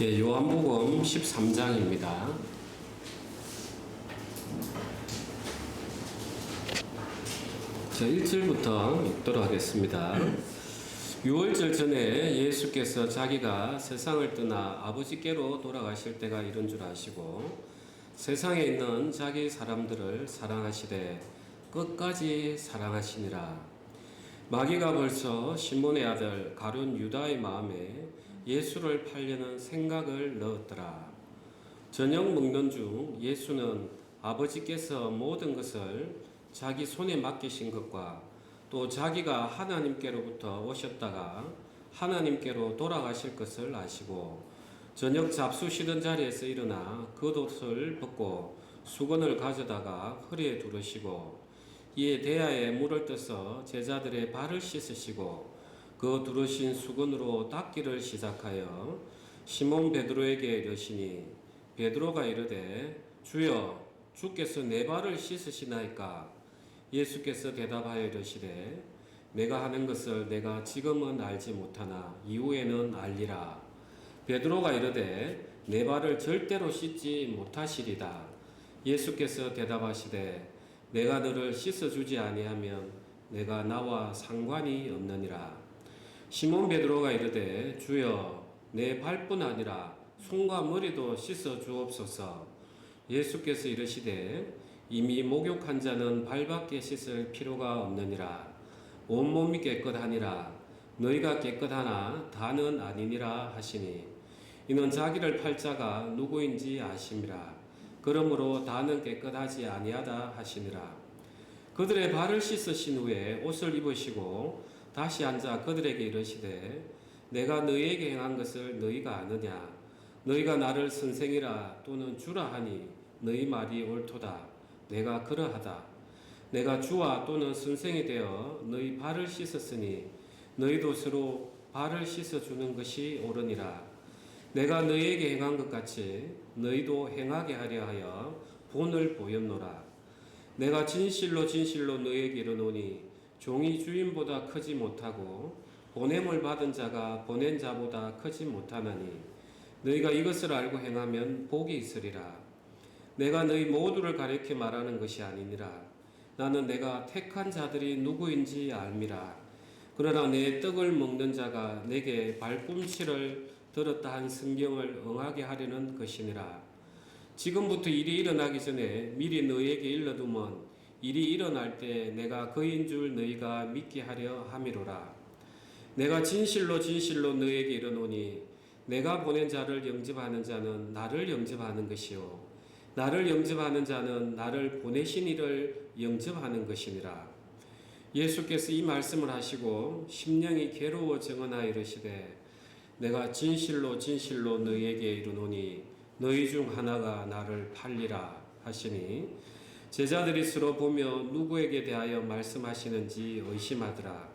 예, 요한복음 13장입니다. 자, 1절부터 읽도록 하겠습니다. 6월절 전에 예수께서 자기가 세상을 떠나 아버지께로 돌아가실 때가 이른 줄 아시고 세상에 있는 자기 사람들을 사랑하시되 끝까지 사랑하시니라. 마귀가 벌써 시몬의 아들 가룟 유다의 마음에 예수를 팔려는 생각을 넣었더라. 저녁 먹는 중 예수는 아버지께서 모든 것을 자기 손에 맡기신 것과 또 자기가 하나님께로부터 오셨다가 하나님께로 돌아가실 것을 아시고 저녁 잡수시던 자리에서 일어나 겉옷을 벗고 수건을 가져다가 허리에 두르시고 이에 대야에 물을 떠서 제자들의 발을 씻으시고 그 두르신 수건으로 닦기를 시작하여 시몬 베드로에게 이르시니 베드로가 이르되 주여 주께서 내 발을 씻으시나이까. 예수께서 대답하여 이르시되 내가 하는 것을 내가 지금은 알지 못하나 이후에는 알리라. 베드로가 이르되 내 발을 절대로 씻지 못하시리다. 예수께서 대답하시되 내가 너를 씻어주지 아니하면 내가 나와 상관이 없느니라. 시몬 베드로가 이르되 주여 내 발뿐 아니라 손과 머리도 씻어 주옵소서. 예수께서 이르시되 이미 목욕한 자는 발밖에 씻을 필요가 없느니라. 온몸이 깨끗하니라. 너희가 깨끗하나 다는 아니니라 하시니 이는 자기를 팔 자가 누구인지 아심이라. 그러므로 다는 깨끗하지 아니하다 하시니라. 그들의 발을 씻으신 후에 옷을 입으시고 다시 앉아 그들에게 이르시되 내가 너희에게 행한 것을 너희가 아느냐. 너희가 나를 선생이라 또는 주라 하니 너희 말이 옳도다. 내가 그러하다. 내가 주와 또는 선생이 되어 너희 발을 씻었으니 너희도 서로 발을 씻어주는 것이 옳으니라. 내가 너희에게 행한 것 같이 너희도 행하게 하려 하여 본을 보였노라. 내가 진실로 진실로 너희에게 이르노니 종이 주인보다 크지 못하고 보냄을 받은 자가 보낸 자보다 크지 못하나니 너희가 이것을 알고 행하면 복이 있으리라. 내가 너희 모두를 가리켜 말하는 것이 아니니라. 나는 내가 택한 자들이 누구인지 알미라. 그러나 내 떡을 먹는 자가 내게 발꿈치를 들었다 한 성경을 응하게 하려는 것이니라. 지금부터 일이 일어나기 전에 미리 너희에게 일러두면 일이 일어날 때 내가 그인 줄 너희가 믿게 하려 함이로라. 내가 진실로 진실로 너희에게 이르노니 내가 보낸 자를 영접하는 자는 나를 영접하는 것이요 나를 영접하는 자는 나를 보내신 이를 영접하는 것이니라. 예수께서 이 말씀을 하시고 심령이 괴로워 정언하여 이르시되 내가 진실로 진실로 너희에게 이르노니 너희 중 하나가 나를 팔리라 하시니 제자들이 서로 보며 누구에게 대하여 말씀하시는지 의심하더라.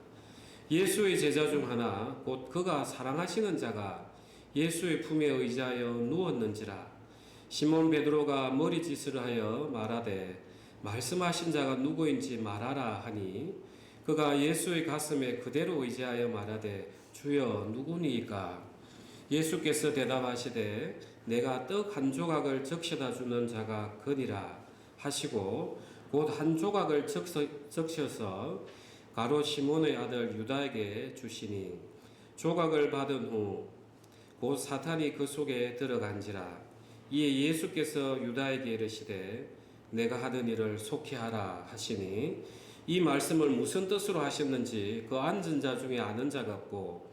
예수의 제자 중 하나 곧 그가 사랑하시는 자가 예수의 품에 의지하여 누웠는지라. 시몬 베드로가 머리짓을 하여 말하되 말씀하신 자가 누구인지 말하라 하니 그가 예수의 가슴에 그대로 의지하여 말하되 주여 누구니이까. 예수께서 대답하시되 내가 떡 한 조각을 적셔다 주는 자가 그니라 하시고 곧 한 조각을 적셔서 가룟 시몬의 아들 유다에게 주시니 조각을 받은 후 곧 사탄이 그 속에 들어간지라. 이에 예수께서 유다에게 이르시되 내가 하던 일을 속히 하라 하시니 이 말씀을 무슨 뜻으로 하셨는지 그 앉은 자 중에 아는 자가 없고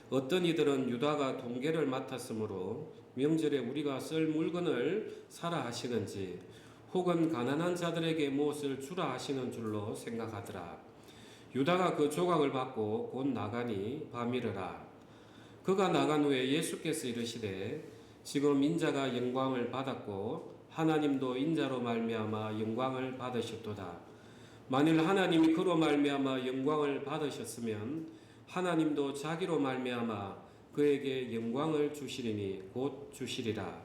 어떤 이들은 유다가 동계를 맡았으므로 명절에 우리가 쓸 물건을 사라 하시는지 혹은 가난한 자들에게 무엇을 주라 하시는 줄로 생각하더라. 유다가 그 조각을 받고 곧 나가니 밤이르라. 그가 나간 후에 예수께서 이르시되 지금 인자가 영광을 받았고 하나님도 인자로 말미암아 영광을 받으셨도다. 만일 하나님이 그로 말미암아 영광을 받으셨으면 하나님도 자기로 말미암아 그에게 영광을 주시리니 곧 주시리라.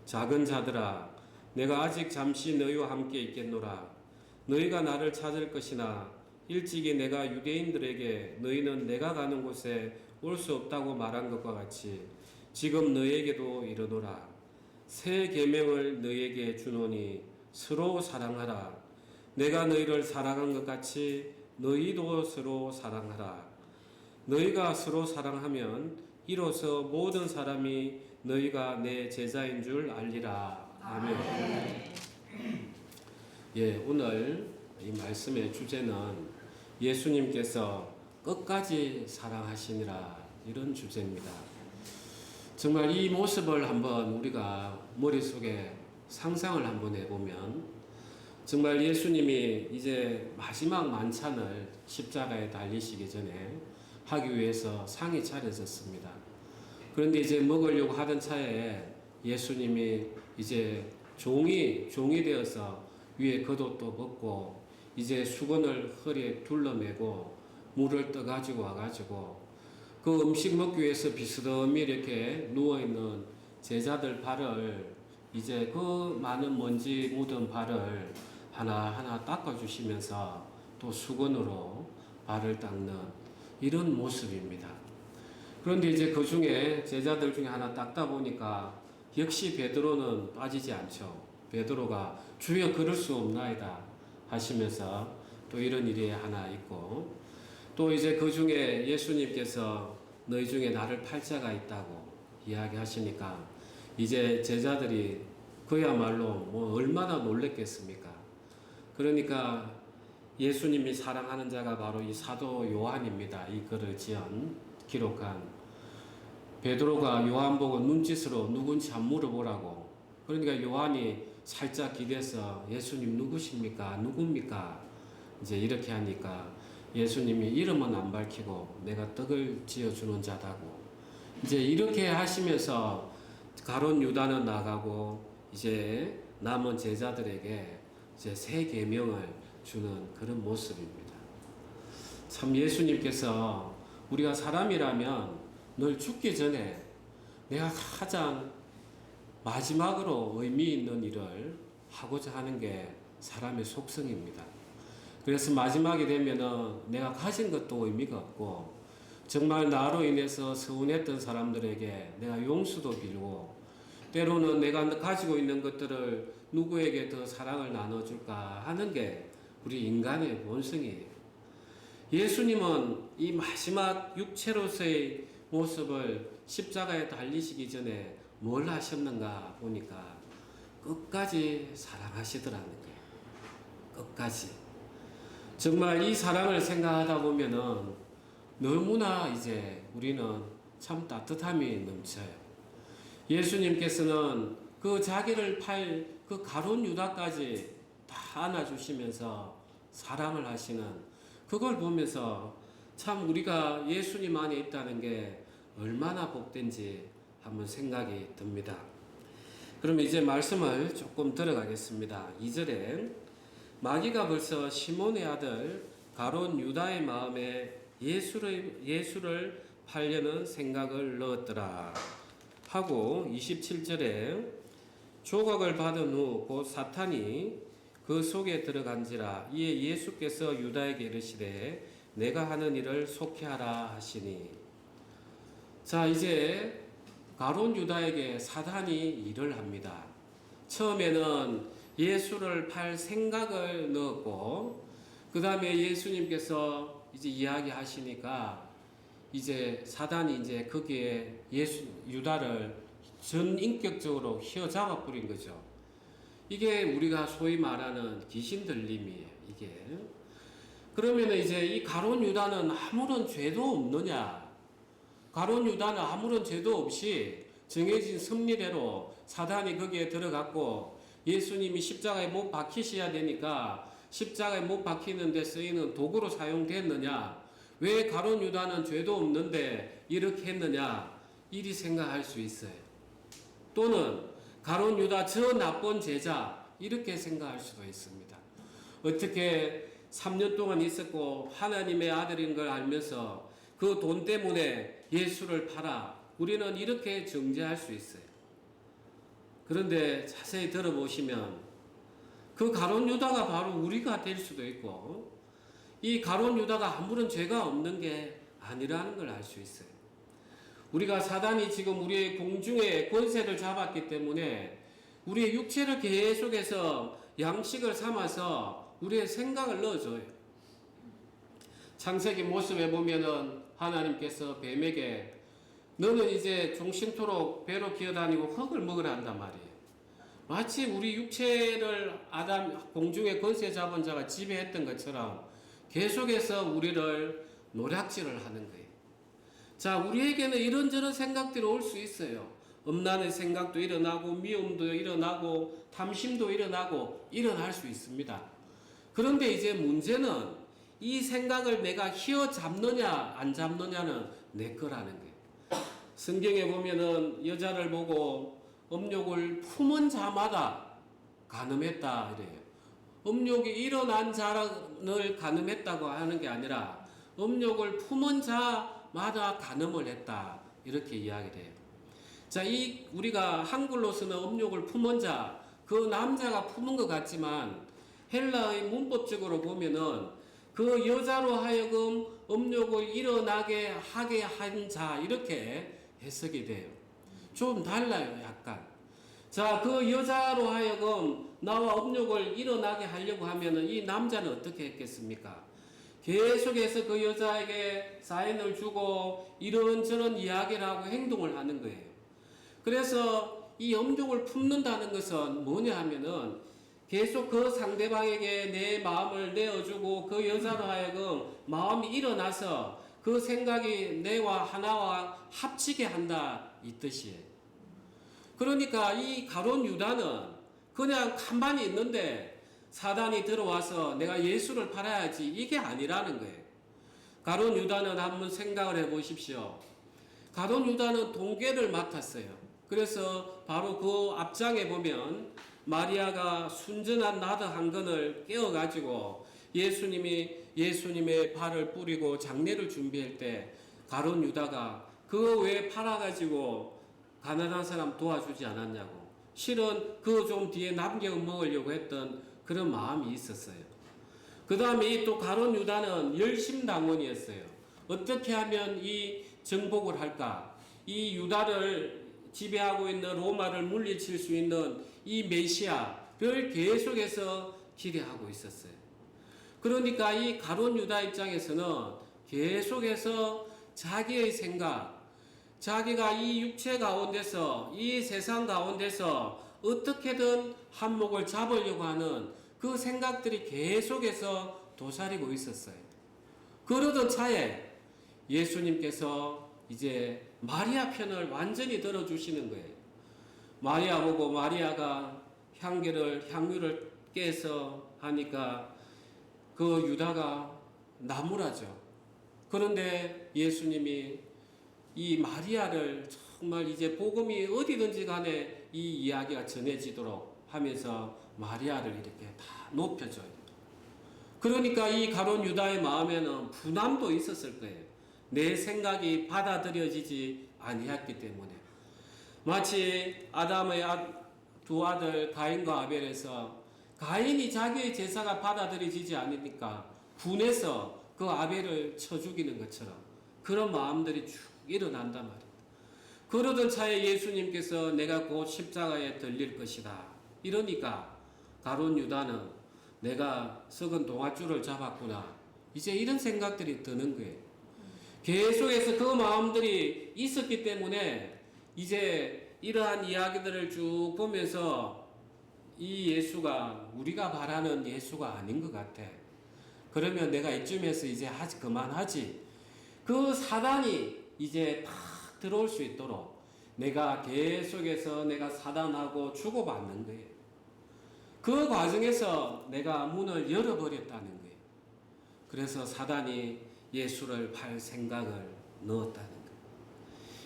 작은 자들아 내가 아직 잠시 너희와 함께 있겠노라. 너희가 나를 찾을 것이나 일찍이 내가 유대인들에게 너희는 내가 가는 곳에 올 수 없다고 말한 것과 같이 지금 너에게도 이르노라. 새 계명을 너에게 주노니 서로 사랑하라. 내가 너희를 사랑한 것 같이 너희도 서로 사랑하라. 너희가 서로 사랑하면 이로써 모든 사람이 너희가 내 제자인 줄 알리라. 아멘. 예, 오늘 이 말씀의 주제는 예수님께서 끝까지 사랑하시니라, 이런 주제입니다. 정말 이 모습을 한번 우리가 머릿속에 상상을 한번 해보면, 정말 예수님이 이제 마지막 만찬을 십자가에 달리시기 전에 하기 위해서 상이 차려졌습니다. 그런데 이제 먹으려고 하던 차에 예수님이 이제 종이 되어서 위에 겉옷도 벗고 이제 수건을 허리에 둘러매고 물을 떠가지고 와가지고 그 음식 먹기 위해서 비스듬히 이렇게 누워있는 제자들 발을, 이제 그 많은 먼지 묻은 발을 하나하나 닦아주시면서 또 수건으로 발을 닦는 이런 모습입니다. 그런데 이제 그 중에 제자들 중에 하나 닦다 보니까 역시 베드로는 빠지지 않죠. 베드로가 주여 그럴 수 없나이다 하시면서 또 이런 일이 하나 있고, 또 이제 그 중에 예수님께서 너희 중에 나를 팔 자가 있다고 이야기하시니까 이제 제자들이 그야말로 뭐 얼마나 놀랬겠습니까? 그러니까 예수님이 사랑하는 자가 바로 이 사도 요한입니다. 이 글을 기록한 베드로가 요한 보고 눈짓으로 누군지 한 물어보라고. 그러니까 요한이 살짝 기대서 예수님 누구십니까? 누굽니까? 이제 이렇게 하니까 예수님이 이름은 안 밝히고 내가 떡을 지어주는 자다고. 이제 이렇게 하시면서 가룟 유다는 나가고 이제 남은 제자들에게 이제 새 계명을 주는 그런 모습입니다. 참 예수님께서 우리가 사람이라면 늘 죽기 전에 내가 가장 마지막으로 의미 있는 일을 하고자 하는 게 사람의 속성입니다. 그래서 마지막이 되면은 내가 가진 것도 의미가 없고, 정말 나로 인해서 서운했던 사람들에게 내가 용서도 빌고, 때로는 내가 가지고 있는 것들을 누구에게 더 사랑을 나눠줄까 하는 게 우리 인간의 본성이에요. 예수님은 이 마지막 육체로서의 모습을 십자가에 달리시기 전에 뭘 하셨는가 보니까 끝까지 사랑하시더라는 거예요. 끝까지. 정말 이 사랑을 생각하다 보면은 너무나 이제 우리는 참 따뜻함이 넘쳐요. 예수님께서는 그 자기를 팔 그 가룟 유다까지 다 안아주시면서 사랑을 하시는 그걸 보면서 참 우리가 예수님 안에 있다는 게 얼마나 복된지 한번 생각이 듭니다. 그럼 이제 말씀을 조금 들어가겠습니다. 2절에 마귀가 벌써 시몬의 아들 가룟 유다의 마음에 예수를 팔려는 생각을 넣었더라 하고, 27절에 조각을 받은 후 곧 사탄이 그 속에 들어간지라. 이에 예수께서 유다에게 이르시되 내가 하는 일을 속히 하라 하시니. 자, 이제 가룟 유다에게 사탄이 일을 합니다. 처음에는 예수를 팔 생각을 넣었고, 그 다음에 예수님께서 이제 이야기하시니까 이제 사단이 이제 거기에 유다를 전인격적으로 휘어잡아 버린 거죠. 이게 우리가 소위 말하는 귀신 들림이에요, 이게. 그러면 이제 이 가룟 유다는 아무런 죄도 없느냐? 가룟 유다는 아무런 죄도 없이 정해진 섭리대로 사단이 거기에 들어갔고, 예수님이 십자가에 못 박히셔야 되니까 십자가에 못 박히는 데 쓰이는 도구로 사용됐느냐? 왜 가룟 유다는 죄도 없는데 이렇게 했느냐? 이리 생각할 수 있어요. 또는 가룟 유다 저 나쁜 제자, 이렇게 생각할 수도 있습니다. 어떻게 3년 동안 있었고 하나님의 아들인 걸 알면서 그 돈 때문에 예수를 팔아? 우리는 이렇게 정죄할 수 있어요. 그런데 자세히 들어보시면 그 가룟 유다가 바로 우리가 될 수도 있고, 이 가룟 유다가 아무런 죄가 없는 게 아니라는 걸 알 수 있어요. 우리가 사단이 지금 우리의 공중에 권세를 잡았기 때문에 우리의 육체를 계속해서 양식을 삼아서 우리의 생각을 넣어줘요. 창세기 모습에 보면은 하나님께서 뱀에게 너는 이제 종신토록 배로 기어다니고 흙을 먹으라 한단 말이에요. 마치 우리 육체를 공중의 권세 잡은 자가 지배했던 것처럼 계속해서 우리를 노략질을 하는 거예요. 자, 우리에게는 이런저런 생각들이 올 수 있어요. 음란의 생각도 일어나고 미움도 일어나고 탐심도 일어날 수 있습니다. 그런데 이제 문제는 이 생각을 내가 휘어잡느냐 안 잡느냐는 내 거라는 거예요. 성경에 보면은 여자를 보고 음욕을 품은 자마다 간음했다 이래요. 음욕이 일어난 자를 간음했다고 하는 게 아니라 음욕을 품은 자마다 간음을 했다 이렇게 이야기를 해요. 자, 우리가 한글로서는 음욕을 품은 자, 그 남자가 품은 것 같지만 헬라의 문법적으로 보면은 그 여자로 하여금 음욕을 일어나게 하게 한 자 이렇게 해석이 돼요. 좀 달라요, 약간. 자, 그 여자로 하여금 나와 음욕을 일어나게 하려고 하면은 이 남자는 어떻게 했겠습니까? 계속해서 그 여자에게 사인을 주고 이런저런 이야기를 하고 행동을 하는 거예요. 그래서 이 음욕을 품는다는 것은 뭐냐 하면은 계속 그 상대방에게 내 마음을 내어주고 그 여자로 하여금 마음이 일어나서 그 생각이 내와 하나와 합치게 한다 이 뜻이에요. 그러니까 이 가룟 유다는 그냥 가만히 있는데 사단이 들어와서 내가 예수를 팔아야지 이게 아니라는 거예요. 가룟 유다는 한번 생각을 해보십시오. 가룟 유다는 동괴를 맡았어요. 그래서 바로 그 앞장에 보면 마리아가 순전한 나드 한 건을 깨어가지고 예수님의 발을 뿌리고 장례를 준비할 때 가룟 유다가 그거 왜 팔아가지고 가난한 사람 도와주지 않았냐고. 실은 그 좀 뒤에 남겨 먹으려고 했던 그런 마음이 있었어요. 그 다음에 또 가룟 유다는 열심당원이었어요. 어떻게 하면 이 정복을 할까? 이 유다를 지배하고 있는 로마를 물리칠 수 있는 이 메시아를 계속해서 기대하고 있었어요. 그러니까 이 가룟 유다 입장에서는 계속해서 자기의 생각, 자기가 이 육체 가운데서 이 세상 가운데서 어떻게든 한몫을 잡으려고 하는 그 생각들이 계속해서 도사리고 있었어요. 그러던 차에 예수님께서 이제 마리아 편을 완전히 들어주시는 거예요. 마리아 보고 마리아가 향유를 깨서 하니까 그 유다가 나무라죠. 그런데 예수님이 이 마리아를 정말 이제 복음이 어디든지 간에 이 이야기가 전해지도록 하면서 마리아를 이렇게 다 높여줘요. 그러니까 이 가룟 유다의 마음에는 분함도 있었을 거예요. 내 생각이 받아들여지지 아니했기 때문에. 마치 아담의 두 아들 가인과 아벨에서 가인이 자기의 제사가 받아들여지지 않으니까 분해서 그 아벨을 쳐 죽이는 것처럼 그런 마음들이 쭉 일어난단 말이에요. 그러던 차에 예수님께서 내가 곧 십자가에 들릴 것이다. 이러니까 가룟 유다는 내가 썩은 동아줄을 잡았구나. 이제 이런 생각들이 드는 거예요. 계속해서 그 마음들이 있었기 때문에 이제 이러한 이야기들을 쭉 보면서 이 예수가 우리가 바라는 예수가 아닌 것 같아. 그러면 내가 이쯤에서 이제 그만하지. 그 사단이 이제 탁 들어올 수 있도록 내가 계속해서 내가 사단하고 주고받는 거예요. 그 과정에서 내가 문을 열어버렸다는 거예요. 그래서 사단이 예수를 팔 생각을 넣었다는 거예요.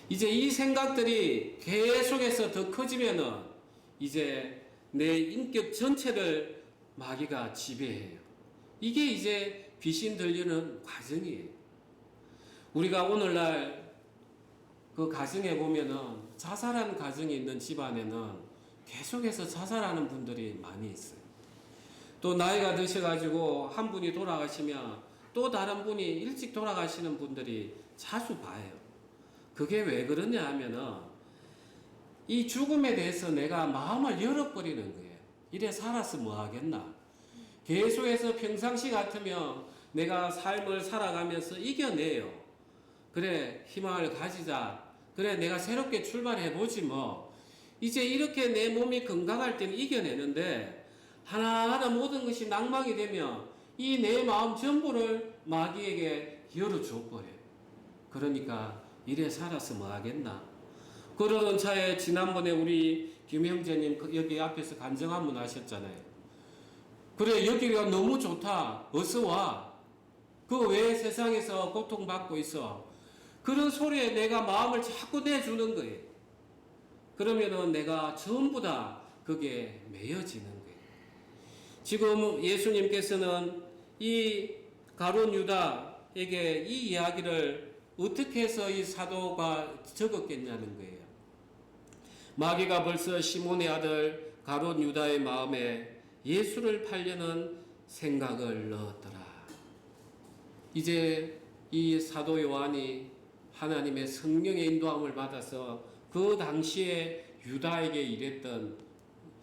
이제 이 생각들이 계속해서 더 커지면은 이제 내 인격 전체를 마귀가 지배해요. 이게 이제 귀신 들리는 과정이에요. 우리가 오늘날 그 가정에 보면은 자살하는 가정이 있는 집안에는 계속해서 자살하는 분들이 많이 있어요. 또 나이가 드셔가지고 한 분이 돌아가시면 또 다른 분이 일찍 돌아가시는 분들이 자주 봐요. 그게 왜 그러냐 하면은 이 죽음에 대해서 내가 마음을 열어버리는 거예요. 이래 살아서 뭐 하겠나? 계속해서 평상시 같으면 내가 삶을 살아가면서 이겨내요. 그래, 희망을 가지자. 그래, 내가 새롭게 출발해보지 뭐. 이제 이렇게 내 몸이 건강할 때는 이겨내는데 하나하나 모든 것이 낭망이 되면 이 내 마음 전부를 마귀에게 열어줘 버려요. 그러니까 이래 살아서 뭐 하겠나? 그러던 차에 지난번에 우리 김 형제님 여기 앞에서 간증 한번 하셨잖아요. 그래, 여기가 너무 좋다. 어서 와. 그 왜 세상에서 고통받고 있어? 그런 소리에 내가 마음을 자꾸 내주는 거예요. 그러면은 내가 전부 다 그게 매여지는 거예요. 지금 예수님께서는 이 가룟 유다에게 이 이야기를 어떻게 해서 이 사도가 적었겠냐는 거예요. 마귀가 벌써 시몬의 아들 가룟 유다의 마음에 예수를 팔려는 생각을 넣었더라. 이제 이 사도 요한이 하나님의 성령의 인도함을 받아서 그 당시에 유다에게 일했던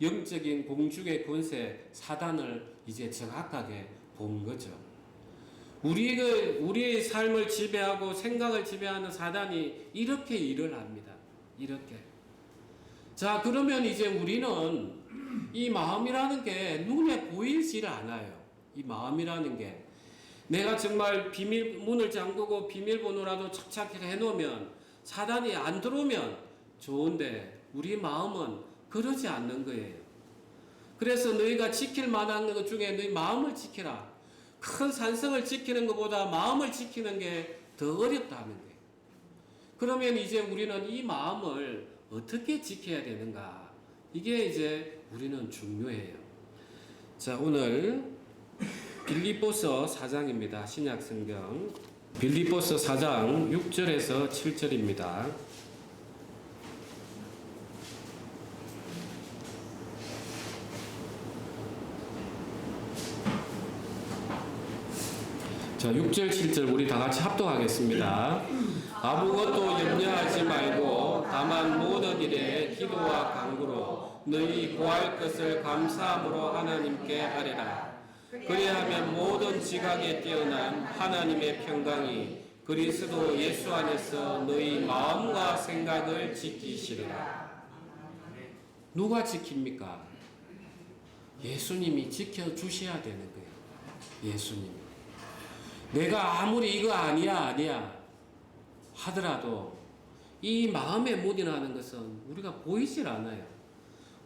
영적인 공중의 권세 사단을 이제 정확하게 본 거죠. 우리의 삶을 지배하고 생각을 지배하는 사단이 이렇게 일을 합니다. 이렇게. 자, 그러면 이제 우리는 이 마음이라는 게 눈에 보이질 않아요. 이 마음이라는 게. 내가 정말 문을 잠그고 비밀번호라도 착착 해놓으면 사단이 안 들어오면 좋은데 우리 마음은 그러지 않는 거예요. 그래서 너희가 지킬 만한 것 중에 너희 마음을 지키라. 큰 산성을 지키는 것보다 마음을 지키는 게 더 어렵다는 거예요. 그러면 이제 우리는 이 마음을 어떻게 지켜야 되는가? 이게 이제 우리는 중요해요. 자, 오늘 빌립보서 4장입니다. 신약 성경. 빌립보서 4장 6절에서 7절입니다. 자, 6절, 7절 우리 다 같이 합독하겠습니다. 아무것도 염려하지 말고 다만 모든 일에 기도와 간구로 너희 구할 것을 감사함으로 하나님께 아뢰라. 그리하면 모든 지각에 뛰어난 하나님의 평강이 그리스도 예수 안에서 너희 마음과 생각을 지키시리라. 누가 지킵니까? 예수님이 지켜주셔야 되는 거예요. 예수님이. 내가 아무리 이거 아니야 하더라도 이 마음의 문이라는 것은 우리가 보이질 않아요.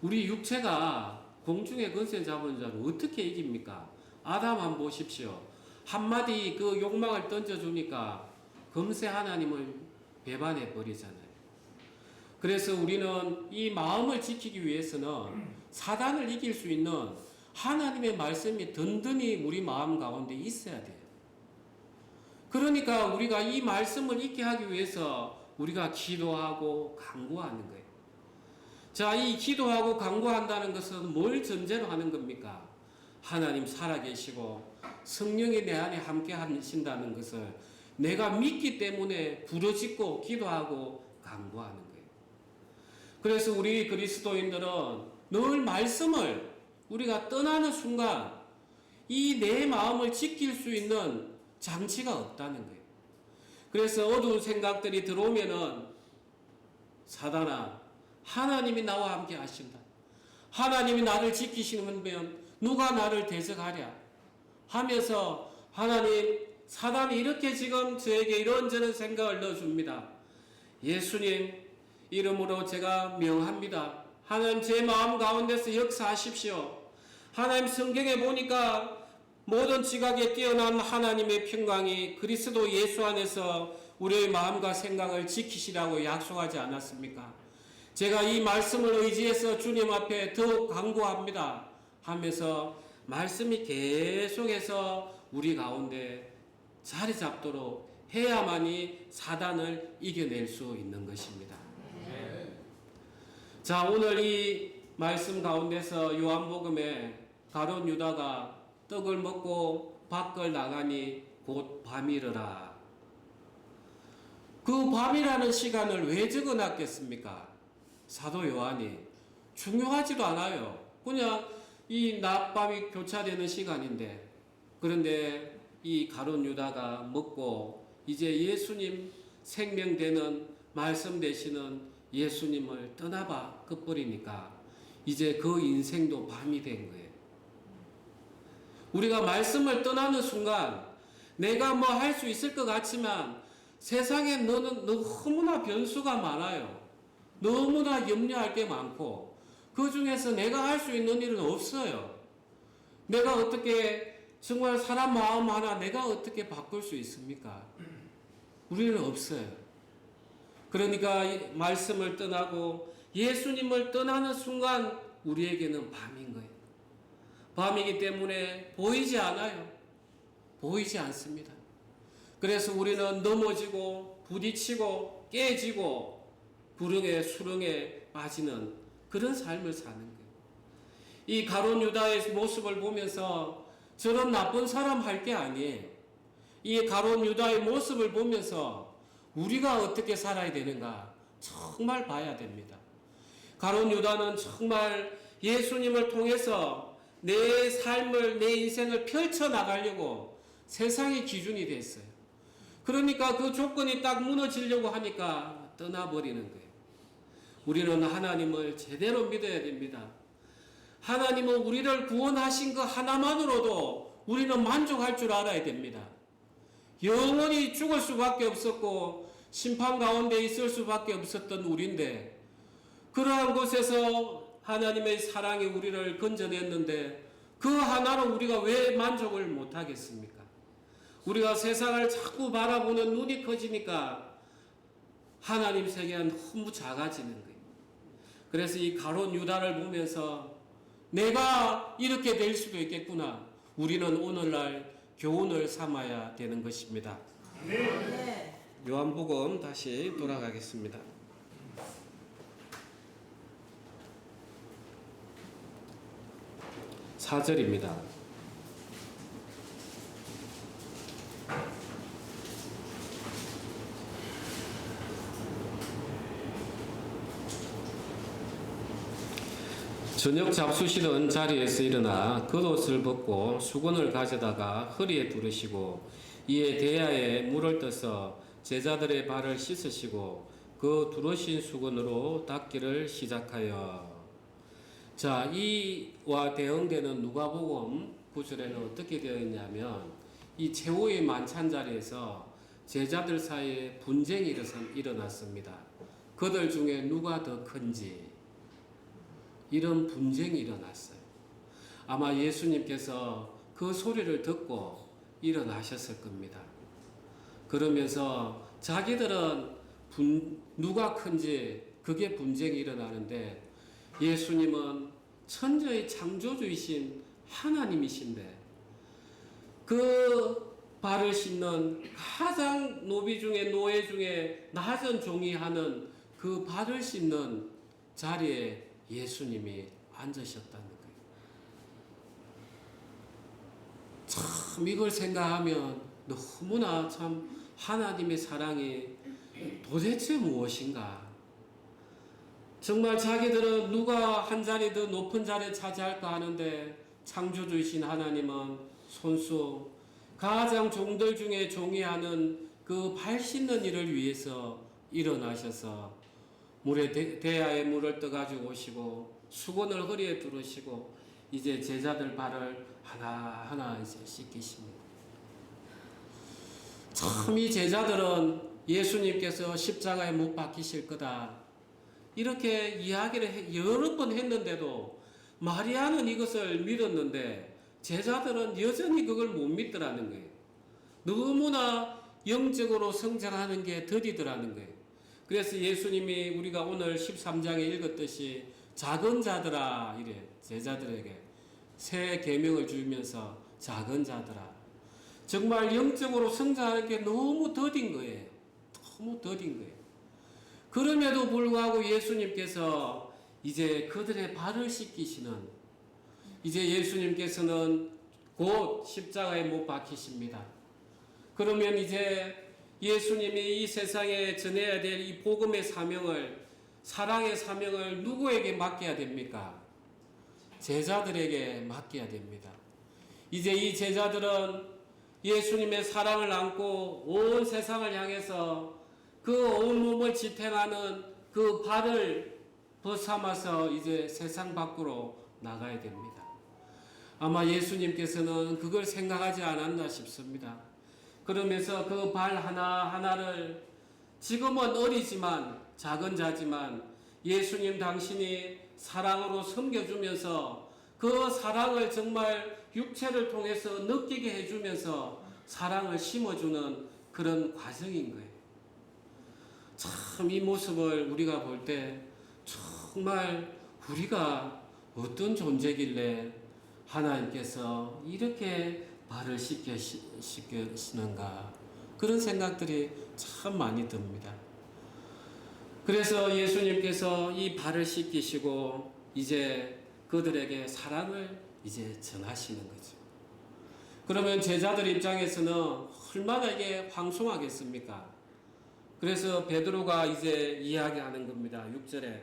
우리 육체가 공중의 권세 잡은 자를 어떻게 이깁니까? 아담만 보십시오. 한마디 그 욕망을 던져주니까 금세 하나님을 배반해 버리잖아요. 그래서 우리는 이 마음을 지키기 위해서는 사단을 이길 수 있는 하나님의 말씀이 든든히 우리 마음 가운데 있어야 돼요. 그러니까 우리가 이 말씀을 잊게 하기 위해서 우리가 기도하고 간구하는 거예요. 자, 이 기도하고 간구한다는 것은 뭘 전제로 하는 겁니까? 하나님 살아계시고 성령이 내 안에 함께 하신다는 것을 내가 믿기 때문에 부르짖고 기도하고 간구하는 거예요. 그래서 우리 그리스도인들은 늘 말씀을 우리가 떠나는 순간 이 내 마음을 지킬 수 있는 장치가 없다는 거예요. 그래서 어두운 생각들이 들어오면은 사단아, 하나님이 나와 함께 하신다. 하나님이 나를 지키시면 누가 나를 대적하랴 하면서 하나님, 사단이 이렇게 지금 저에게 이런저런 생각을 넣어줍니다. 예수님 이름으로 제가 명합니다. 하나님 제 마음 가운데서 역사하십시오. 하나님 성경에 보니까 모든 지각에 뛰어난 하나님의 평강이 그리스도 예수 안에서 우리의 마음과 생각을 지키시라고 약속하지 않았습니까? 제가 이 말씀을 의지해서 주님 앞에 더욱 간구합니다 하면서 말씀이 계속해서 우리 가운데 자리 잡도록 해야만이 사단을 이겨낼 수 있는 것입니다. 자, 오늘 이 말씀 가운데서 요한복음에 가룟 유다가 떡을 먹고 밖을 나가니 곧 밤이르라. 그 밤이라는 시간을 왜 적어놨겠습니까? 사도 요한이. 중요하지도 않아요. 그냥 이 낮밤이 교차되는 시간인데, 그런데 이 가룟 유다가 먹고 이제 예수님 생명 되는 말씀 되시는 예수님을 떠나봐 끝버리니까 이제 그 인생도 밤이 된 거예요. 우리가 말씀을 떠나는 순간 내가 뭐 할 수 있을 것 같지만 세상에 너는 너무나 변수가 많아요. 너무나 염려할 게 많고 그 중에서 내가 할 수 있는 일은 없어요. 내가 어떻게 정말 사람 마음 하나 내가 어떻게 바꿀 수 있습니까? 우리는 없어요. 그러니까 말씀을 떠나고 예수님을 떠나는 순간 우리에게는 밤인 거예요. 밤이기 때문에 보이지 않아요. 보이지 않습니다. 그래서 우리는 넘어지고 부딪히고 깨지고 불행에 수렁에 빠지는 그런 삶을 사는 거예요. 이 가룟 유다의 모습을 보면서 저런 나쁜 사람 할 게 아니에요. 이 가룟 유다의 모습을 보면서 우리가 어떻게 살아야 되는가 정말 봐야 됩니다. 가룟 유다는 정말 예수님을 통해서 내 삶을, 내 인생을 펼쳐나가려고 세상의 기준이 됐어요. 그러니까 그 조건이 딱 무너지려고 하니까 떠나버리는 거예요. 우리는 하나님을 제대로 믿어야 됩니다. 하나님은 우리를 구원하신 것 하나만으로도 우리는 만족할 줄 알아야 됩니다. 영원히 죽을 수밖에 없었고 심판 가운데 있을 수밖에 없었던 우리인데 그러한 곳에서 하나님의 사랑이 우리를 건져냈는데 그 하나로 우리가 왜 만족을 못하겠습니까? 우리가 세상을 자꾸 바라보는 눈이 커지니까 하나님 세계가 너무 작아지는 거예요. 그래서 이 가룟 유다를 보면서 내가 이렇게 될 수도 있겠구나. 우리는 오늘날 교훈을 삼아야 되는 것입니다. 네. 요한복음 다시 돌아가겠습니다. 4절입니다. 저녁 잡수시던 자리에서 일어나 겉옷을 벗고 수건을 가져다가 허리에 두르시고 이에 대야에 물을 떠서 제자들의 발을 씻으시고 그 두르신 수건으로 닦기를 시작하여. 자, 이와 대응되는 누가복음 9절에는 어떻게 되어 있냐면 이 최후의 만찬 자리에서 제자들 사이에 분쟁이 일어났습니다. 그들 중에 누가 더 큰지 이런 분쟁이 일어났어요. 아마 예수님께서 그 소리를 듣고 일어나셨을 겁니다. 그러면서 자기들은 누가 큰지 그게 분쟁이 일어나는데 예수님은 천지의 창조주이신 하나님이신데 그 발을 씻는 가장 노비 중에 노예 중에 낮은 종이 하는 그 발을 씻는 자리에 예수님이 앉으셨다는 거예요. 참 이걸 생각하면 너무나 참 하나님의 사랑이 도대체 무엇인가. 정말 자기들은 누가 한 자리 더 높은 자리에 차지할까 하는데 창조주이신 하나님은 손수 가장 종들 중에 종이 하는 그 발 씻는 일을 위해서 일어나셔서 대야에 물을 떠가지고 오시고 수건을 허리에 두르시고 이제 제자들 발을 하나하나 이제 씻기십니다. 참 이 제자들은 예수님께서 십자가에 못 박히실 거다 이렇게 이야기를 여러 번 했는데도 마리아는 이것을 믿었는데 제자들은 여전히 그걸 못 믿더라는 거예요. 너무나 영적으로 성장하는 게 더디더라는 거예요. 그래서 예수님이 우리가 오늘 13장에 읽었듯이 작은 자들아 이래 제자들에게 새 계명을 주면서 작은 자들아 정말 영적으로 성장하는 게 너무 더딘 거예요. 너무 더딘 거예요. 그럼에도 불구하고 예수님께서 이제 그들의 발을 씻기시는 이제 예수님께서는 곧 십자가에 못 박히십니다. 그러면 이제 예수님이 이 세상에 전해야 될 이 복음의 사명을, 사랑의 사명을 누구에게 맡겨야 됩니까? 제자들에게 맡겨야 됩니다. 이제 이 제자들은 예수님의 사랑을 안고 온 세상을 향해서 그 온몸을 지탱하는 그 발을 벗삼아서 이제 세상 밖으로 나가야 됩니다. 아마 예수님께서는 그걸 생각하지 않았나 싶습니다. 그러면서 그 발 하나하나를 지금은 어리지만 작은 자지만 예수님 당신이 사랑으로 섬겨주면서 그 사랑을 정말 육체를 통해서 느끼게 해주면서 사랑을 심어주는 그런 과정인 거예요. 참 이 모습을 우리가 볼 때 정말 우리가 어떤 존재길래 하나님께서 이렇게 발을 씻기시는가 그런 생각들이 참 많이 듭니다. 그래서 예수님께서 이 발을 씻기시고 이제 그들에게 사랑을 이제 전하시는 거죠. 그러면 제자들 입장에서는 얼마나 이게 황송하겠습니까? 그래서 베드로가 이제 이야기하는 겁니다. 6절에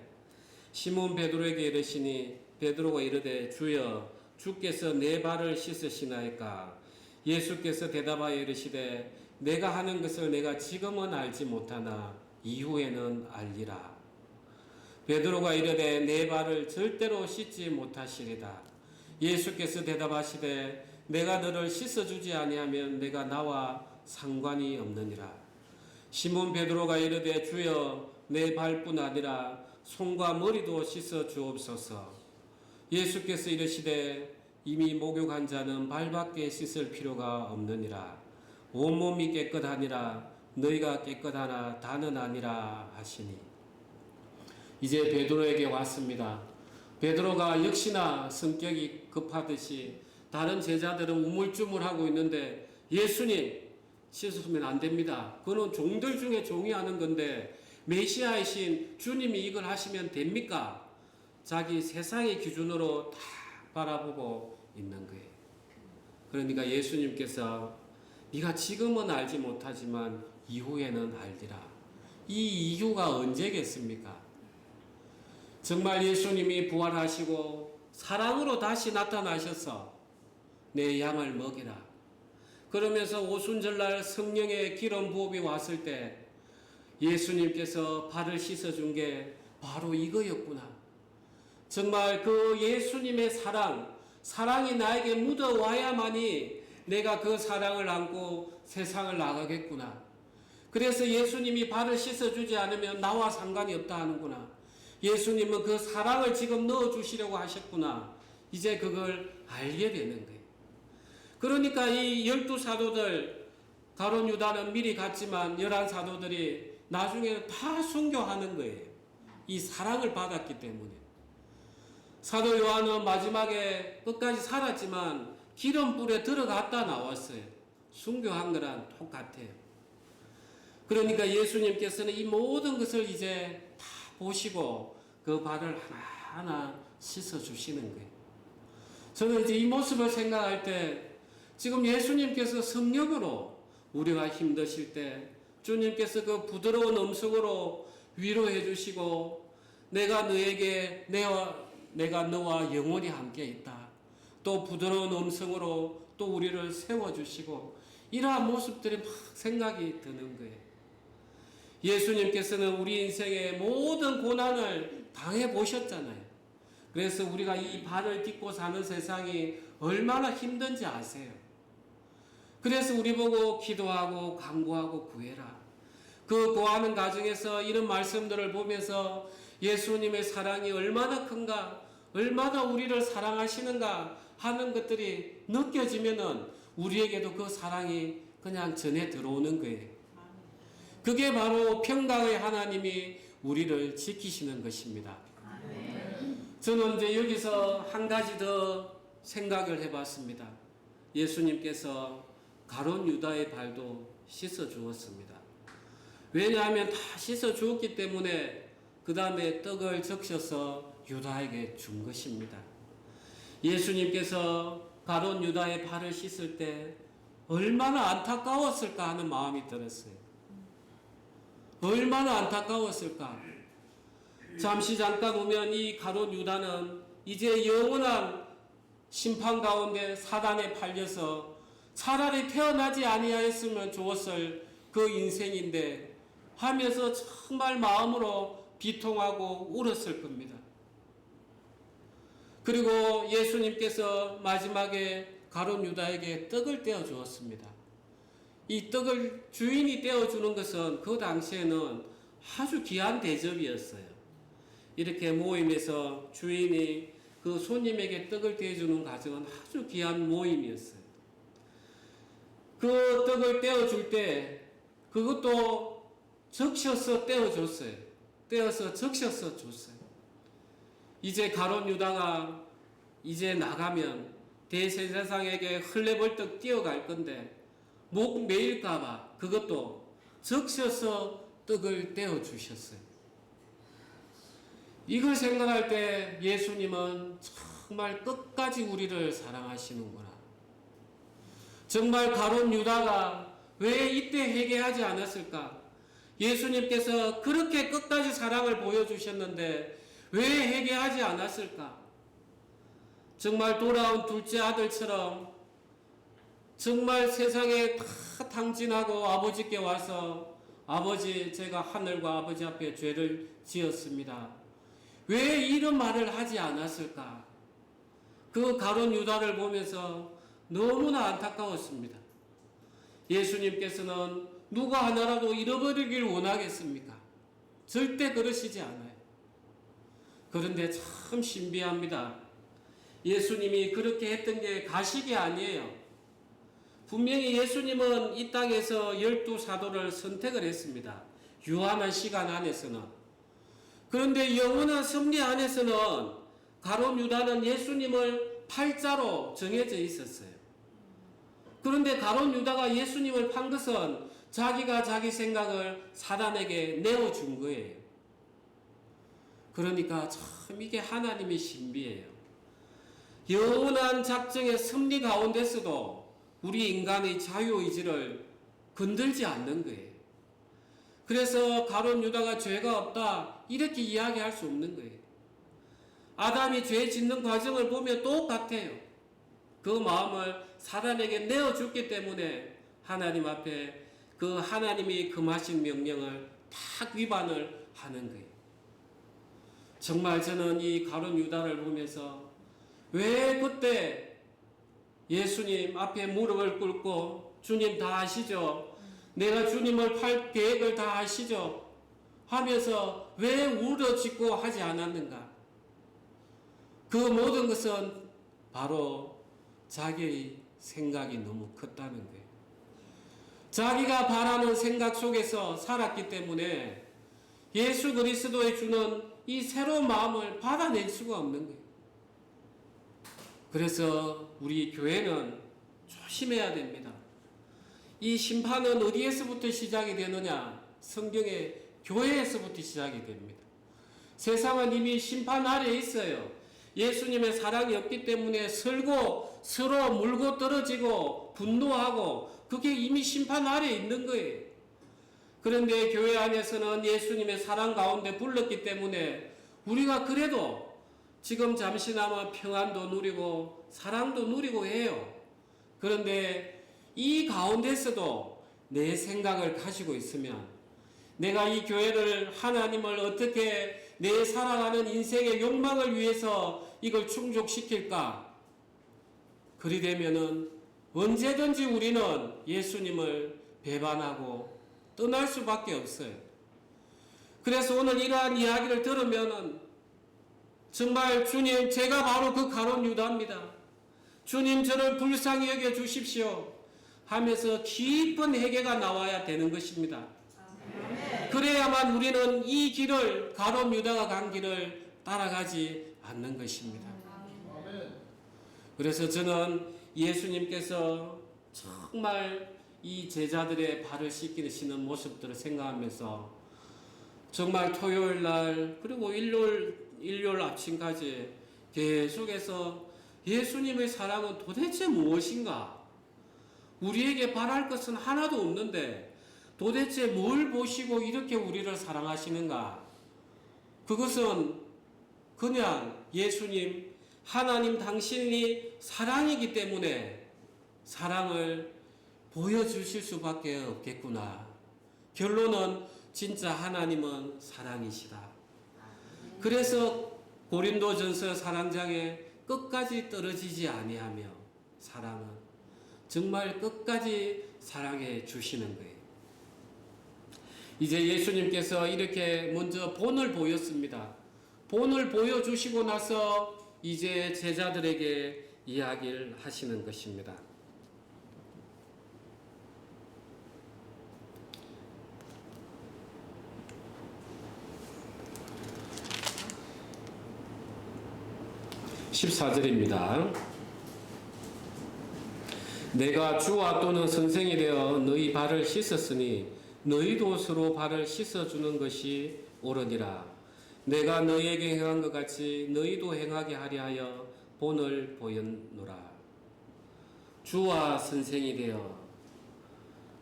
시몬 베드로에게 이르시니 베드로가 이르되 주여 주께서 내 발을 씻으시나이까? 예수께서 대답하여 이르시되 내가 하는 것을 내가 지금은 알지 못하나 이후에는 알리라. 베드로가 이르되 내 발을 절대로 씻지 못하시리다. 예수께서 대답하시되 내가 너를 씻어주지 아니하면 내가 나와 상관이 없느니라. 시몬 베드로가 이르되 주여 내 발뿐 아니라 손과 머리도 씻어 주옵소서. 예수께서 이르시되 이미 목욕한 자는 발밖에 씻을 필요가 없느니라. 온몸이 깨끗하니라 너희가 깨끗하나 다는 아니라 하시니. 이제 베드로에게 왔습니다. 베드로가 역시나 성격이 급하듯이 다른 제자들은 우물쭈물하고 있는데 예수님 씻으면 안 됩니다. 그거는 종들 중에 종이 하는 건데 메시아이신 주님이 이걸 하시면 됩니까? 자기 세상의 기준으로 다 바라보고 있는 거예요. 그러니까 예수님께서 네가 지금은 알지 못하지만 이후에는 알리라. 이 이유가 언제겠습니까? 정말 예수님이 부활하시고 사랑으로 다시 나타나셔서 내 양을 먹이라. 그러면서 오순절날 성령의 기름 부음이 왔을 때 예수님께서 발을 씻어준 게 바로 이거였구나. 정말 그 예수님의 사랑이 나에게 묻어와야만이 내가 그 사랑을 안고 세상을 나가겠구나. 그래서 예수님이 발을 씻어주지 않으면 나와 상관이 없다 하는구나. 예수님은 그 사랑을 지금 넣어주시려고 하셨구나. 이제 그걸 알게 되는 거예요. 그러니까 이 12사도들, 가룟 유다는 미리 갔지만 11사도들이 나중에는 다 순교하는 거예요. 이 사랑을 받았기 때문에. 사도 요한은 마지막에 끝까지 살았지만 기름불에 들어갔다 나왔어요. 순교한 거랑 똑같아요. 그러니까 예수님께서는 이 모든 것을 이제 다 보시고 그 발을 하나하나 씻어주시는 거예요. 저는 이제 이 모습을 생각할 때 지금 예수님께서 성령으로 우리가 힘드실 때 주님께서 그 부드러운 음성으로 위로해 주시고 내가 너에게 내가 너와 영원히 함께 있다. 또 부드러운 음성으로 또 우리를 세워주시고 이러한 모습들이 막 생각이 드는 거예요. 예수님께서는 우리 인생의 모든 고난을 당해 보셨잖아요. 그래서 우리가 이 발을 딛고 사는 세상이 얼마나 힘든지 아세요. 그래서 우리 보고 기도하고 간구하고 구해라. 그 구하는 과정에서 이런 말씀들을 보면서 예수님의 사랑이 얼마나 큰가, 얼마나 우리를 사랑하시는가 하는 것들이 느껴지면은 우리에게도 그 사랑이 그냥 전해 들어오는 거예요. 그게 바로 평강의 하나님이 우리를 지키시는 것입니다. 저는 이제 여기서 한 가지 더 생각을 해봤습니다. 예수님께서 가룟 유다의 발도 씻어 주었습니다. 왜냐하면 다 씻어 주었기 때문에 그 다음에 떡을 적셔서 유다에게 준 것입니다. 예수님께서 가룟 유다의 발을 씻을 때 얼마나 안타까웠을까 하는 마음이 들었어요. 얼마나 안타까웠을까. 잠시 잠깐 오면 이 가룟 유다는 이제 영원한 심판 가운데 사단에 팔려서 차라리 태어나지 아니하였으면 좋았을 그 인생인데 하면서 정말 마음으로 비통하고 울었을 겁니다. 그리고 예수님께서 마지막에 가룟 유다에게 떡을 떼어 주었습니다. 이 떡을 주인이 떼어 주는 것은 그 당시에는 아주 귀한 대접이었어요. 이렇게 모임에서 주인이 그 손님에게 떡을 떼어주는 과정은 아주 귀한 모임이었어요. 그 떡을 떼어줄 때 그것도 적셔서 떼어줬어요. 떼어서 적셔서 줬어요. 이제 가룟 유다가 이제 나가면 대제사장에게 헐레벌떡 뛰어갈 건데 목 메일까봐 그것도 적셔서 떡을 떼어주셨어요. 이걸 생각할 때 예수님은 정말 끝까지 우리를 사랑하시는구나. 정말 가룟 유다가 왜 이때 회개하지 않았을까? 예수님께서 그렇게 끝까지 사랑을 보여주셨는데 왜 회개하지 않았을까? 정말 돌아온 둘째 아들처럼 정말 세상에 다 탕진하고 아버지께 와서 아버지, 제가 하늘과 아버지 앞에 죄를 지었습니다. 왜 이런 말을 하지 않았을까? 그 가룟 유다를 보면서 너무나 안타까웠습니다. 예수님께서는 누가 하나라도 잃어버리길 원하겠습니까? 절대 그러시지 않아요. 그런데 참 신비합니다. 예수님이 그렇게 했던 게 가식이 아니에요. 분명히 예수님은 이 땅에서 12사도를 선택을 했습니다. 유한한 시간 안에서는. 그런데 영원한 섭리 안에서는 가룟 유다는 예수님을 팔자로 정해져 있었어요. 그런데 가룟 유다가 예수님을 판 것은 자기가 자기 생각을 사단에게 내어준 거예요. 그러니까 참 이게 하나님의 신비예요. 영원한 작정의 섭리 가운데서도 우리 인간의 자유의지를 건들지 않는 거예요. 그래서 가룟 유다가 죄가 없다 이렇게 이야기할 수 없는 거예요. 아담이 죄 짓는 과정을 보면 똑같아요. 그 마음을 사단에게 내어줬기 때문에 하나님 앞에 그 하나님이 금하신 명령을 딱 위반을 하는 거예요. 정말 저는 이 가룟 유다를 보면서 왜 그때 예수님 앞에 무릎을 꿇고 주님 다 아시죠? 내가 주님을 팔 계획을 다 아시죠? 하면서 왜 울어짓고 하지 않았는가? 그 모든 것은 바로 자기의 생각이 너무 컸다는 거예요. 자기가 바라는 생각 속에서 살았기 때문에 예수 그리스도의 주는 이 새로운 마음을 받아낼 수가 없는 거예요. 그래서 우리 교회는 조심해야 됩니다. 이 심판은 어디에서부터 시작이 되느냐? 성경의 교회에서부터 시작이 됩니다. 세상은 이미 심판 아래에 있어요. 예수님의 사랑이 없기 때문에 서로 물고 떨어지고 분노하고 그게 이미 심판 아래에 있는 거예요. 그런데 교회 안에서는 예수님의 사랑 가운데 불렀기 때문에 우리가 그래도 지금 잠시나마 평안도 누리고 사랑도 누리고 해요. 그런데 이 가운데서도 내 생각을 가지고 있으면 내가 이 교회를 하나님을 어떻게 내 살아가는 인생의 욕망을 위해서 이걸 충족시킬까? 그리 되면은 언제든지 우리는 예수님을 배반하고 떠날 수밖에 없어요. 그래서 오늘 이러한 이야기를 들으면은 정말 주님, 제가 바로 그 가룟 유다입니다. 주님, 저를 불쌍히 여겨 주십시오 하면서 깊은 회개가 나와야 되는 것입니다. 그래야만 우리는 이 길을, 가룟 유다가 간 길을 따라가지 않는 것입니다. 그래서 저는 예수님께서 정말 이 제자들의 발을 씻기시는 모습들을 생각하면서 정말 토요일 날 그리고 일요일 아침까지 계속해서 예수님의 사랑은 도대체 무엇인가? 우리에게 바랄 것은 하나도 없는데 도대체 뭘 보시고 이렇게 우리를 사랑하시는가? 그것은 그냥 예수님, 하나님 당신이 사랑이기 때문에 사랑을 보여주실 수밖에 없겠구나. 결론은 진짜 하나님은 사랑이시다. 그래서 고린도전서 4장에 끝까지 떨어지지 아니하며 사랑은 정말 끝까지 사랑해 주시는 거예요. 이제 예수님께서 이렇게 먼저 본을 보였습니다. 본을 보여주시고 나서 이제 제자들에게 이야기를 하시는 것입니다. (14절입니다) 내가 주와 또는 선생이 되어 너희 발을 씻었으니 너희도 서로 발을 씻어주는 것이 옳으니라. 내가 너희에게 행한 것 같이 너희도 행하게 하려 하여 본을 보였노라. 주와 선생이 되어,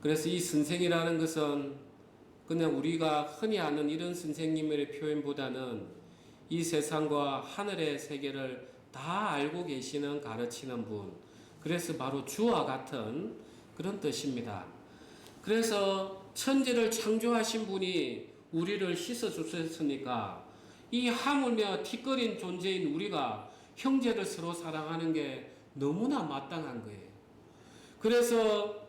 그래서 이 선생이라는 것은 그냥 우리가 흔히 아는 이런 선생님의 표현보다는 이 세상과 하늘의 세계를 다 알고 계시는 가르치는 분, 그래서 바로 주와 같은 그런 뜻입니다. 그래서 천지를 창조하신 분이 우리를 씻어주셨으니까 이 하물며 티끌인 존재인 우리가 형제를 서로 사랑하는 게 너무나 마땅한 거예요. 그래서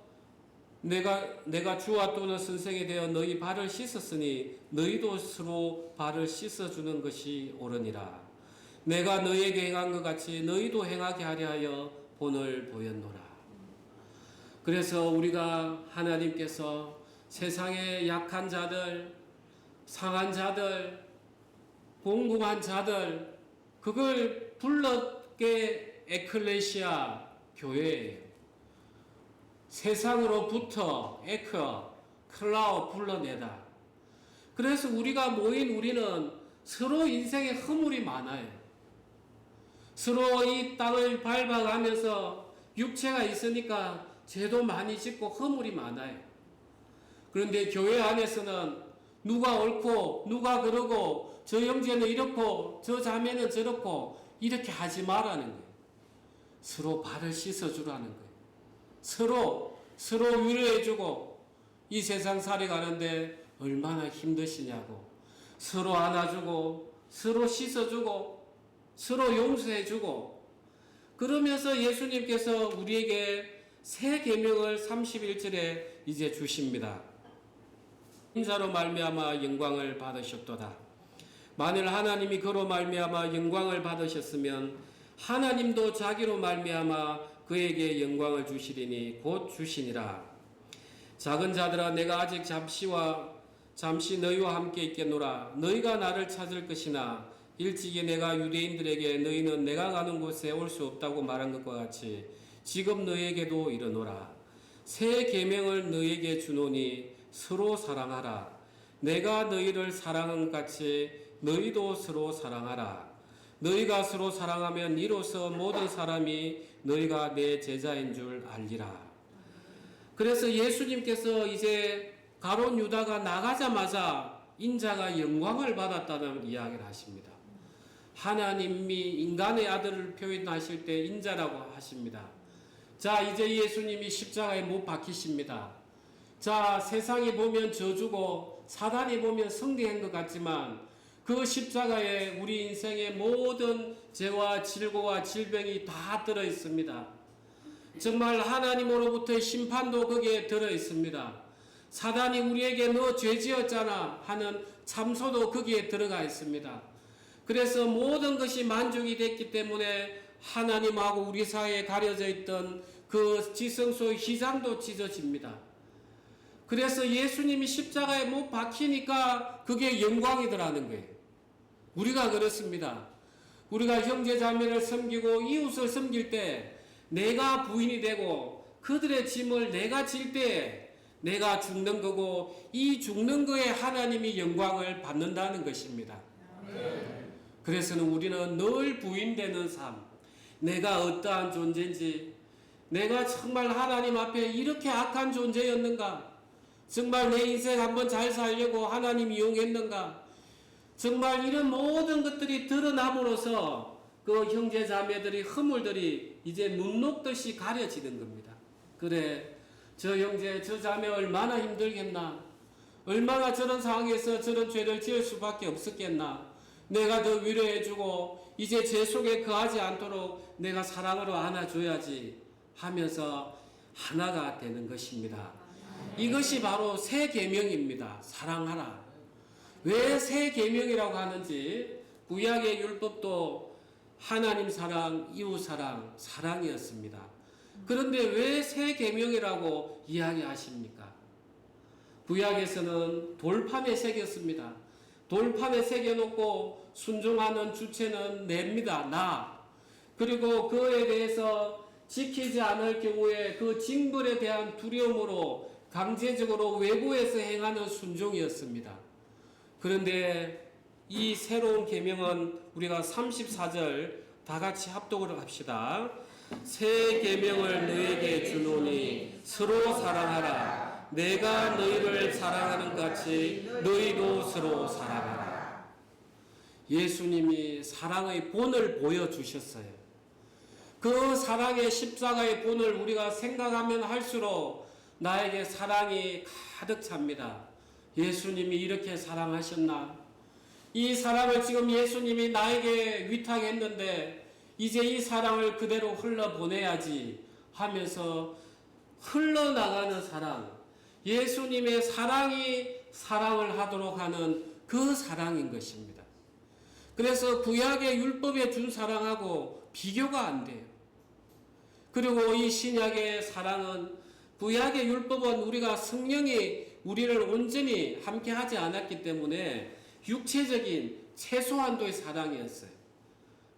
내가 주와 또는 선생이 되어 너희 발을 씻었으니 너희도 서로 발을 씻어주는 것이 옳으니라. 내가 너희에게 행한 것 같이 너희도 행하게 하려 하여 본을 보였노라. 그래서 우리가 하나님께서 세상의 약한 자들, 상한 자들, 궁금한 자들, 그걸 불렀게 에클레시아 교회예요. 세상으로부터 클라우 불러내다. 그래서 우리가 모인 우리는 서로 인생에 허물이 많아요. 서로 이 땅을 밟아가면서 육체가 있으니까 죄도 많이 짓고 허물이 많아요. 그런데 교회 안에서는 누가 옳고 누가 그러고 저 형제는 이렇고 저 자매는 저렇고 이렇게 하지 말라는 거예요. 서로 발을 씻어주라는 거예요. 서로 위로해주고, 이 세상 살아가는데 얼마나 힘드시냐고, 서로 안아주고 서로 씻어주고 서로 용서해주고, 그러면서 예수님께서 우리에게 새 계명을 31절에 이제 주십니다. 인자로 말미암아 영광을 받으셨도다. 만일 하나님이 그로 말미암아 영광을 받으셨으면 하나님도 자기로 말미암아 그에게 영광을 주시리니 곧 주시니라. 작은 자들아, 내가 아직 잠시 너희와 함께 있겠노라. 너희가 나를 찾을 것이나 일찍이 내가 유대인들에게 너희는 내가 가는 곳에 올 수 없다고 말한 것과 같이 지금 너희에게도 이르노라. 새 계명을 너희에게 주노니 서로 사랑하라. 내가 너희를 사랑한 것 같이 너희도 서로 사랑하라. 너희가 서로 사랑하면 이로써 모든 사람이 너희가 내 제자인 줄 알리라. 그래서 예수님께서 이제 가룟 유다가 나가자마자 인자가 영광을 받았다는 이야기를 하십니다. 하나님이 인간의 아들을 표현하실 때 인자라고 하십니다. 자, 이제 예수님이 십자가에 못 박히십니다. 자, 세상이 보면 저주고 사단이 보면 성리한 것 같지만 그 십자가에 우리 인생의 모든 죄와 질고와 질병이 다 들어 있습니다. 정말 하나님으로부터의 심판도 거기에 들어 있습니다. 사단이 우리에게 너 죄 지었잖아 하는 참소도 거기에 들어가 있습니다. 그래서 모든 것이 만족이 됐기 때문에 하나님하고 우리 사이에 가려져 있던 그 지성소의 휘장도 찢어집니다. 그래서 예수님이 십자가에 못 박히니까 그게 영광이더라는 거예요. 우리가 그렇습니다. 우리가 형제 자매를 섬기고 이웃을 섬길 때 내가 부인이 되고 그들의 짐을 내가 질 때 내가 죽는 거고, 이 죽는 거에 하나님이 영광을 받는다는 것입니다. 그래서는 우리는 늘 부인되는 삶, 내가 어떠한 존재인지, 내가 정말 하나님 앞에 이렇게 악한 존재였는가, 정말 내 인생 한번 잘 살려고 하나님이 이용했는가? 정말 이런 모든 것들이 드러남으로써 그 형제 자매들이 허물들이 이제 눈 녹듯이 가려지는 겁니다. 그래, 저 형제 저 자매 얼마나 힘들겠나? 얼마나 저런 상황에서 저런 죄를 지을 수밖에 없었겠나? 내가 더 위로해주고 이제 죄 속에 거하지 않도록 내가 사랑으로 안아줘야지 하면서 하나가 되는 것입니다. 이것이 바로 새 계명입니다. 사랑하라. 왜 새 계명이라고 하는지, 구약의 율법도 하나님 사랑, 이웃 사랑, 사랑이었습니다. 그런데 왜 새 계명이라고 이야기하십니까? 구약에서는 돌판에 새겼습니다. 돌판에 새겨놓고 순종하는 주체는 냅니다. 나. 그리고 그에 대해서 지키지 않을 경우에 그 징벌에 대한 두려움으로 강제적으로 외부에서 행하는 순종이었습니다. 그런데 이 새로운 계명은 우리가 34절 다 같이 합독을 합시다. 새 계명을 너에게 주노니 서로 사랑하라. 내가 너희를 사랑하는 같이 너희도 서로 사랑하라. 예수님이 사랑의 본을 보여주셨어요. 그 사랑의 십자가의 본을 우리가 생각하면 할수록 나에게 사랑이 가득 찹니다. 예수님이 이렇게 사랑하셨나? 이 사랑을 지금 예수님이 나에게 위탁했는데 이제 이 사랑을 그대로 흘러보내야지 하면서 흘러나가는 사랑, 예수님의 사랑이 사랑을 하도록 하는 그 사랑인 것입니다. 그래서 구약의 율법에 준 사랑하고 비교가 안 돼요. 그리고 이 신약의 사랑은, 구약의 율법은 우리가 성령이 우리를 온전히 함께 하지 않았기 때문에 육체적인 최소한도의 사랑이었어요.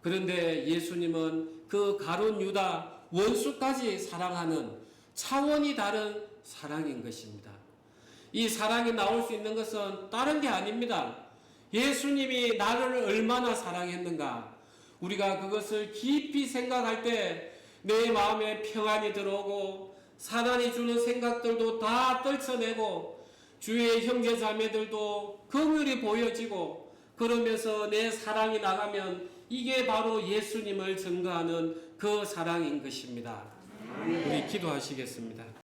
그런데 예수님은 그 가룟 유다 원수까지 사랑하는 차원이 다른 사랑인 것입니다. 이 사랑이 나올 수 있는 것은 다른 게 아닙니다. 예수님이 나를 얼마나 사랑했는가. 우리가 그것을 깊이 생각할 때 내 마음에 평안이 들어오고 사단이 주는 생각들도 다 떨쳐내고 주위의 형제 자매들도 긍휼이 보여지고, 그러면서 내 사랑이 나가면 이게 바로 예수님을 증거하는 그 사랑인 것입니다. 우리 기도하시겠습니다.